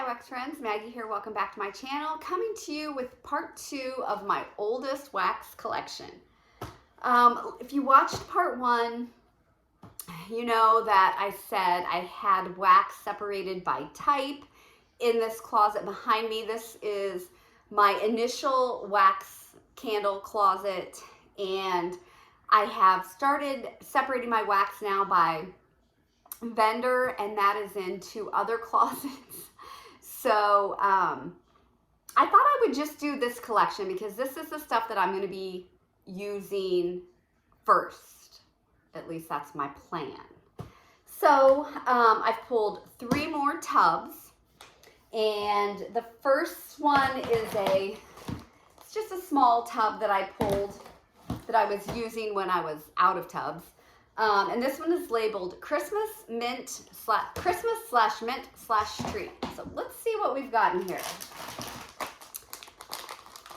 Hi Wax friends, Maggie here. Welcome back to my channel. Coming to you with part 2 of my oldest wax collection. If you watched part 1, you know that I said I had wax separated by type in this closet behind me. This is my initial wax candle closet, and I have started separating my wax now by vendor, and that is in 2 other closets. So I thought I would just do this collection because this is the stuff that I'm going to be using first. At least that's my plan. So I've pulled 3 more tubs, and the first one is it's just a small tub that I pulled that I was using when I was out of tubs. And this one is labeled Christmas mint slash mint slash treat. So let's see what we've got in here.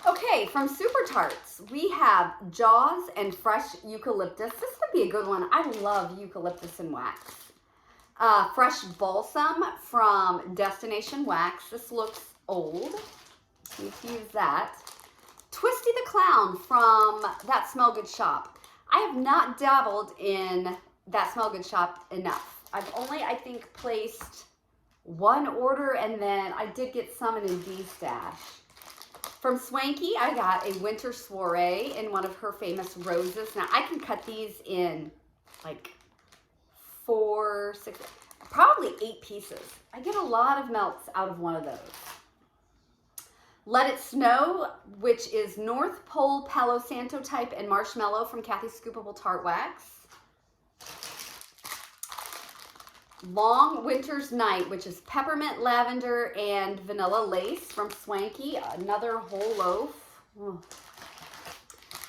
Okay, from Super Tarts, we have Jaws and Fresh Eucalyptus. This would be a good one. I love eucalyptus and wax. Fresh Balsam from Destination Wax. This looks old. Need to use that. Twisty the Clown from That Smell Good Shop. I have not dabbled in That Smell Good Shop enough. I've only, I think, placed 1 order, and then I did get some in a D-stash. From Swanky, I got a Winter Soiree in one of her famous roses. Now, I can cut these in like 4, 6, probably 8 pieces. I get a lot of melts out of one of those. Let It Snow, which is North Pole Palo Santo type and marshmallow from Kathy Scoopable Tart Wax. Long Winter's Night, which is peppermint, lavender, and vanilla lace from Swanky. Another whole loaf. Oh.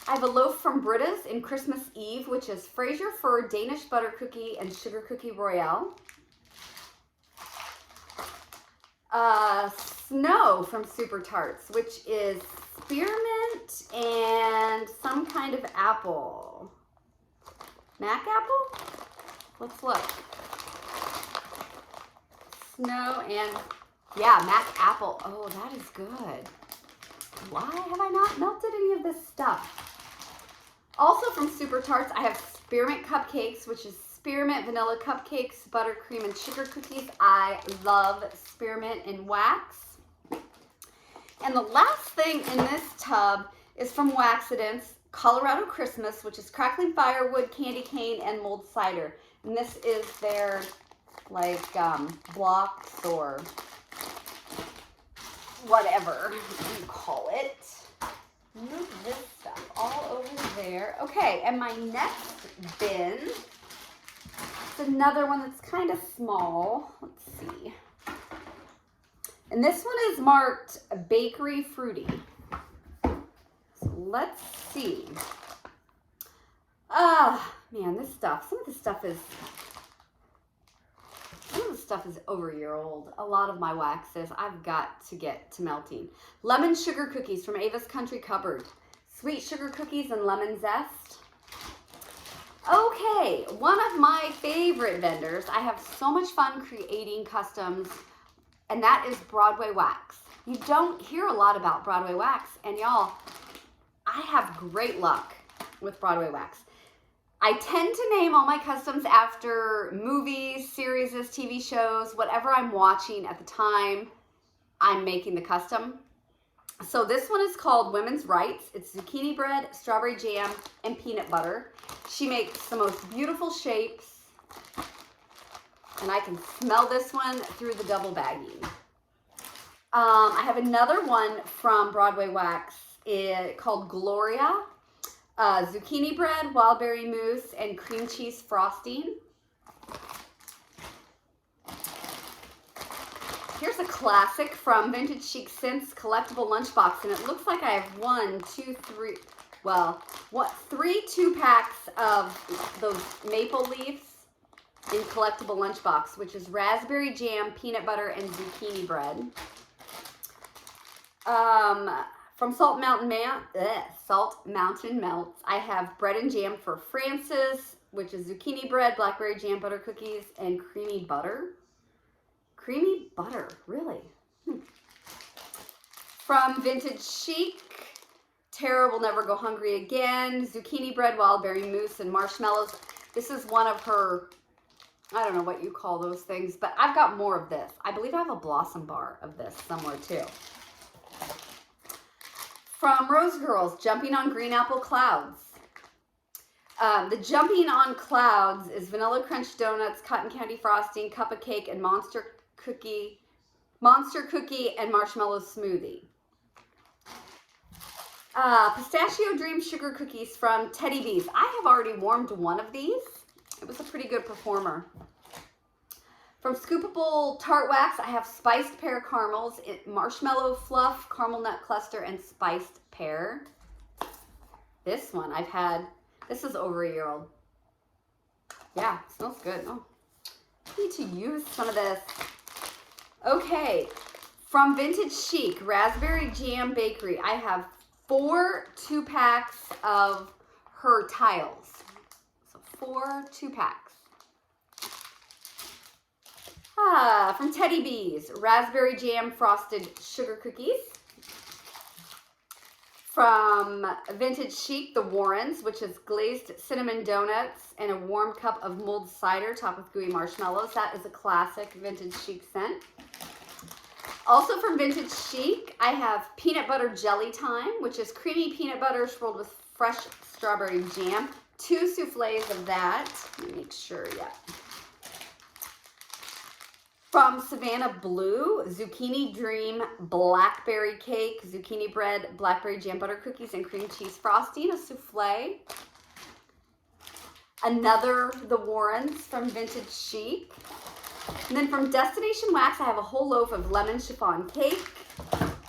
I have a loaf from Britta's in Christmas Eve, which is Fraser Fir Danish Butter Cookie and Sugar Cookie Royale. Snow from Super Tarts, which is spearmint and some kind of apple. Mac apple? Let's look. Snow and, yeah, Mac apple. Oh, that is good. Why have I not melted any of this stuff? Also from Super Tarts, I have spearmint cupcakes, which is spearmint vanilla cupcakes, buttercream, and sugar cookies. I love spearmint and wax. And the last thing in this tub is from Waxidents, Colorado Christmas, which is crackling firewood, candy cane, and mulled cider. And this is their like blocks or whatever you call it. Move this stuff all over there. Okay, and my next bin is another one that's kind of small. Let's see. And this one is marked Bakery Fruity. So let's see. Man, this stuff, some of the stuff is over a year old. A lot of my waxes I've got to get to melting. Lemon sugar cookies from Ava's Country Cupboard. Sweet sugar cookies and lemon zest. Okay, one of my favorite vendors. I have so much fun creating customs, and that is Broadway Wax. You don't hear a lot about Broadway Wax, and y'all, I have great luck with Broadway Wax. I tend to name all my customs after movies, series, TV shows, whatever I'm watching at the time I'm making the custom. So this one is called Women's Rights. It's zucchini bread, strawberry jam, and peanut butter. She makes the most beautiful shapes, and I can smell this one through the double bagging. I have another one from Broadway Wax called Gloria. Zucchini bread, wild berry mousse, and cream cheese frosting. Here's a classic from Vintage Chic Scents collectible lunchbox, and it looks like I have 3 2-packs of those maple leaves in collectible lunchbox, which is raspberry jam, peanut butter, and zucchini bread. From Salt Mountain Melts, I have bread and jam for Francis, which is zucchini bread, blackberry jam, butter cookies, and creamy butter. Creamy butter, really? From Vintage Chic, Tara Will Never Go Hungry Again, zucchini bread, wild berry mousse, and marshmallows. This is one of her, I don't know what you call those things, but I've got more of this. I believe I have a Blossom bar of this somewhere too. From Rose Girls, Jumping on Green Apple Clouds. The Jumping on Clouds is Vanilla Crunch Donuts, Cotton Candy Frosting, Cup of Cake, and Monster Cookie and Marshmallow Smoothie. Pistachio Dream Sugar Cookies from Teddy Bees. I have already warmed one of these. It was a pretty good performer. From Scoopable Tart Wax, I have Spiced Pear Caramels, Marshmallow Fluff, Caramel Nut Cluster, and Spiced Pear. This one I've had, this is over a year old. Yeah, it smells good. Oh, I need to use some of this. Okay, from Vintage Chic, Raspberry Jam Bakery, I have 4 2-packs of her tiles. So 4 2-packs. From Teddy Bees, Raspberry Jam Frosted Sugar Cookies. From Vintage Chic, the Warrens, which is glazed cinnamon donuts and a warm cup of mulled cider topped with gooey marshmallows. That is a classic Vintage Chic scent. Also from Vintage Chic, I have Peanut Butter Jelly Time, which is creamy peanut butter swirled with fresh strawberry jam. 2 souffles of that. Let me make sure, yeah. From Savannah Blue, Zucchini Dream Blackberry Cake, Zucchini Bread, Blackberry Jam Butter Cookies, and Cream Cheese Frosting, a souffle. Another The Warrens from Vintage Chic. And then from Destination Wax, I have a whole loaf of lemon chiffon cake.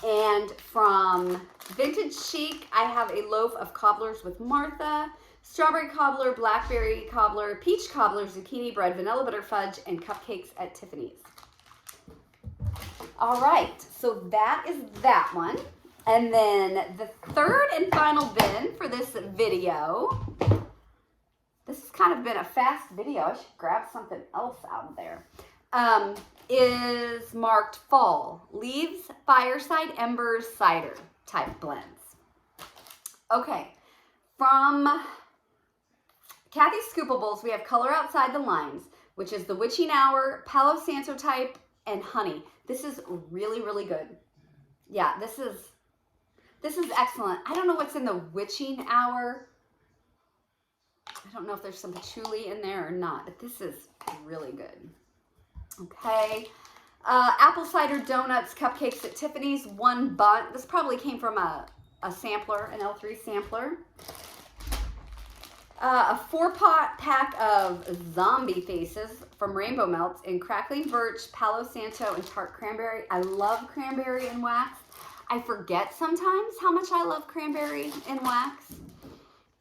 And from Vintage Chic, I have a loaf of cobblers with Martha, strawberry cobbler, blackberry cobbler, peach cobbler, zucchini bread, vanilla butter fudge, and cupcakes at Tiffany's. All right, so that is that one. And then the third and final bin for this video. This has kind of been a fast video. I should grab something else out of there. Is marked Fall. Leaves, Fireside, Embers, Cider type blends. Okay, from Kathy Scoopables, we have Color Outside the Lines, which is the Witching Hour, Palo Santo type, and Honey. This is really, really good. Yeah, this is excellent. I don't know what's in the Witching Hour. I don't know if there's some patchouli in there or not, but this is really good. Okay. Apple Cider Donuts, Cupcakes at Tiffany's, 1 bunch. This probably came from a sampler, an L3 sampler. A 4-pack of Zombie Faces from Rainbow Melts in Crackling Birch, Palo Santo, and Tart Cranberry. I love cranberry in wax. I forget sometimes how much I love cranberry in wax.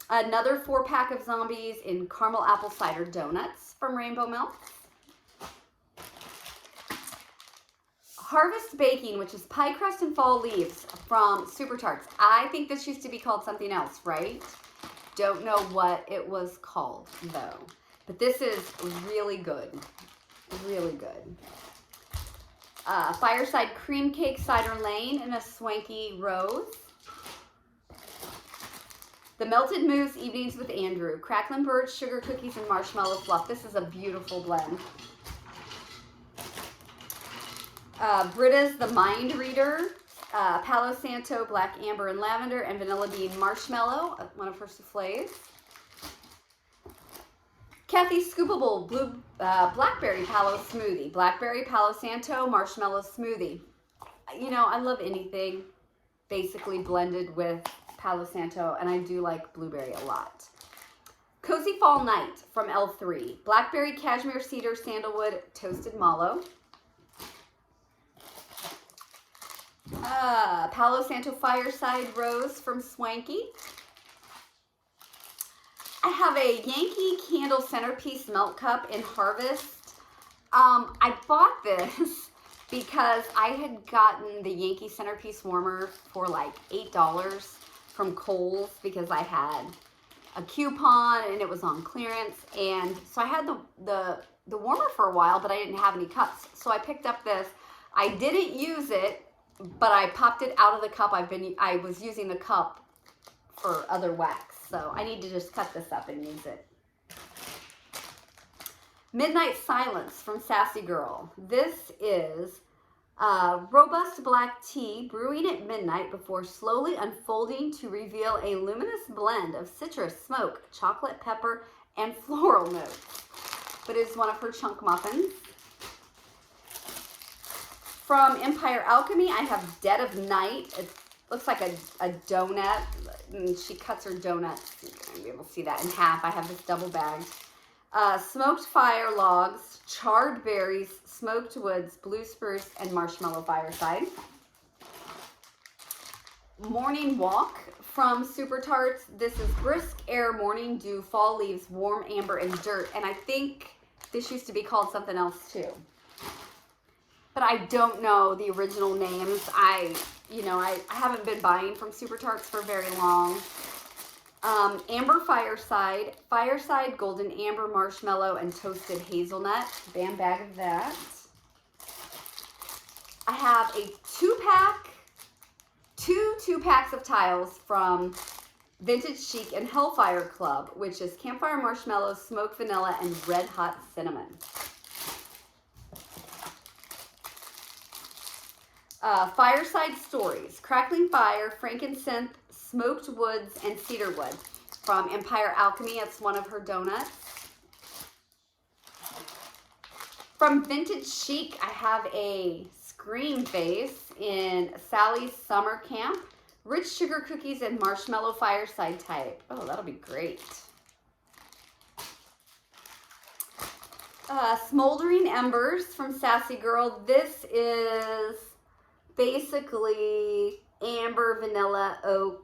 Another 4-pack of Zombies in Caramel Apple Cider Donuts from Rainbow Melts. Harvest Baking, which is pie crust and fall leaves from Super Tarts. I think this used to be called something else, right? Don't know what it was called, though. But this is really good. Really good. Fireside Cream Cake Cider Lane in a Swanky Rose. The Melted Mousse Evenings with Andrew. Cracklin' Birch, Sugar Cookies, and Marshmallow Fluff. This is a beautiful blend. Britta's The Mind Reader. Palo Santo, Black Amber and Lavender, and Vanilla Bean Marshmallow, one of her souffles. Kathy Scoopable Blackberry Palo Smoothie. Blackberry, Palo Santo, Marshmallow Smoothie. You know, I love anything basically blended with Palo Santo, and I do like blueberry a lot. Cozy Fall Night from L3. Blackberry, Cashmere, Cedar, Sandalwood, Toasted Mallow. Palo Santo Fireside Rose from Swanky. I have a Yankee Candle Centerpiece Melt Cup in Harvest. I bought this because I had gotten the Yankee Centerpiece Warmer for like $8 from Kohl's because I had a coupon and it was on clearance. And so I had the warmer for a while, but I didn't have any cups. So I picked up this. I didn't use it but I popped it out of the cup. I was using the cup for other wax, so I need to just cut this up and use it. Midnight Silence from Sassy Girl. This is robust black tea brewing at midnight before slowly unfolding to reveal a luminous blend of citrus, smoke, chocolate, pepper, and floral notes. But it is one of her chunk muffins. From Empire Alchemy, I have Dead of Night. It looks like a donut. And she cuts her donuts. You'll be able to see that in half. I have this double bagged. Smoked fire logs, charred berries, smoked woods, blue spruce, and marshmallow fireside. Morning Walk from Super Tarts. This is brisk air, morning dew, fall leaves, warm amber, and dirt. And I think this used to be called something else too. But I don't know the original names. I haven't been buying from Super Tarts for very long. Amber Fireside, Golden Amber Marshmallow, and Toasted Hazelnut. Bam bag of that. I have a two packs of tiles from Vintage Chic and Hellfire Club, which is Campfire Marshmallow, Smoked Vanilla, and Red Hot Cinnamon. Fireside Stories, Crackling Fire, Frankincense, Smoked Woods, and Cedarwood from Empire Alchemy. It's one of her donuts. From Vintage Chic, I have a Scream Face in Sally's Summer Camp. Rich sugar cookies and marshmallow fireside type. Oh, that'll be great. Smoldering Embers from Sassy Girl. This is basically amber, vanilla, oak,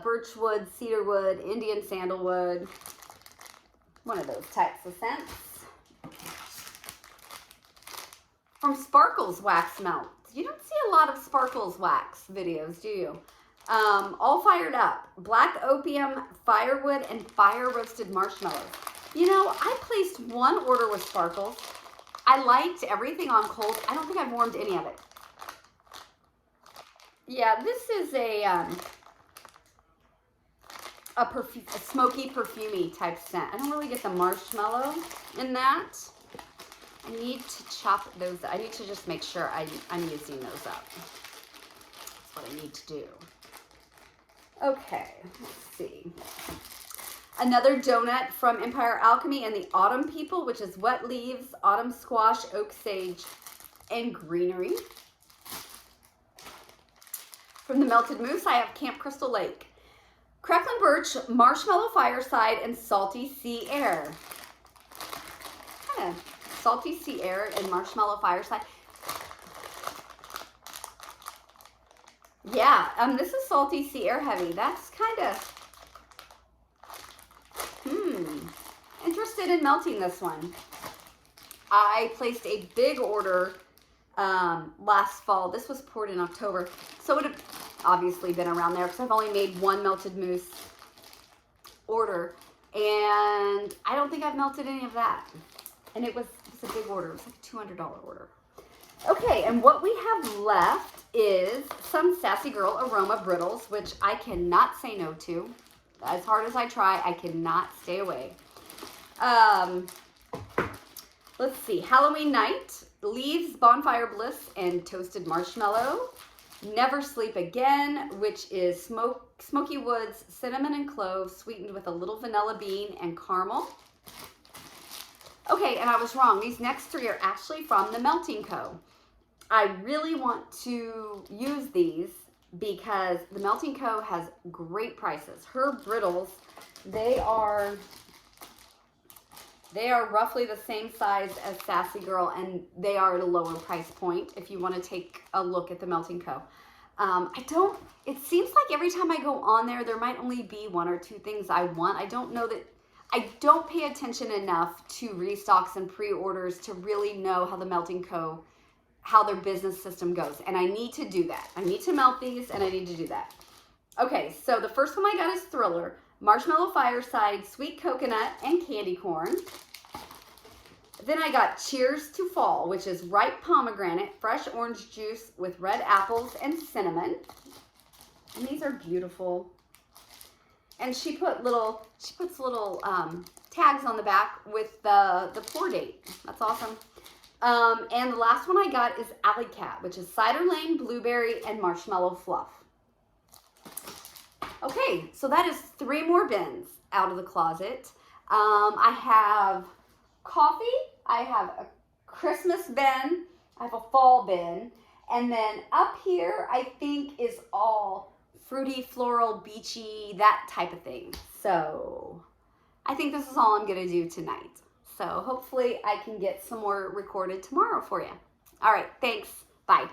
birchwood, cedarwood, Indian sandalwood. One of those types of scents. From Sparkles Wax Melt. You don't see a lot of Sparkles wax videos, do you? All Fired Up. Black opium, firewood, and fire roasted marshmallows. You know, I placed one order with Sparkles. I liked everything on cold. I don't think I've warmed any of it. Yeah, this is a smoky, perfumey type scent. I don't really get the marshmallow in that. I need to chop those. I need to just make sure I'm using those up. That's what I need to do. Okay, let's see. Another donut from Empire Alchemy and the Autumn People, which is wet leaves, autumn squash, oak sage, and greenery. From the Melted Mousse, I have Camp Crystal Lake. Crackling Birch, Marshmallow Fireside, and Salty Sea Air. Kind of Salty Sea Air and Marshmallow Fireside. Yeah, this is Salty Sea Air heavy. That's kind of, interested in melting this one. I placed a big order last fall. This was poured in October, so it would have obviously been around there because I've only made one Melted Mousse order, and I don't think I've melted any of that. And it was a big order. It was like a $200 order. Okay, and what we have left is some Sassy Girl Aroma Brittles, which I cannot say no to. As hard as I try, I cannot stay away. Let's see. Halloween Night, Leaves, Bonfire Bliss, and Toasted Marshmallow. Never Sleep Again, which is Smoky Woods, Cinnamon and Clove, sweetened with a little vanilla bean and caramel. Okay, and I was wrong. These next three are actually from the Melting Co. I really want to use these because the Melting Co. has great prices. Her brittles, they are roughly the same size as Sassy Girl, and they are at a lower price point if you want to take a look at the Melting Co. It seems like every time I go on there, there might only be one or two things I want. I don't pay attention enough to restocks and pre-orders to really know how the Melting Co., how their business system goes. And I need to do that. I need to melt these, and I need to do that. Okay, so the first one I got is Thriller, Marshmallow Fireside, Sweet Coconut, and Candy Corn. Then I got Cheers to Fall, which is ripe pomegranate, fresh orange juice with red apples and cinnamon. And these are beautiful. And she puts little tags on the back with the pour date. That's awesome. And the last one I got is Alley Cat, which is Cider Lane, Blueberry, and Marshmallow Fluff. Okay, so that is 3 more bins out of the closet. I have coffee, I have a Christmas bin, I have a fall bin, and then up here I think is all fruity, floral, beachy, that type of thing. So I think this is all I'm gonna do tonight. So hopefully I can get some more recorded tomorrow for you. All right, thanks, bye.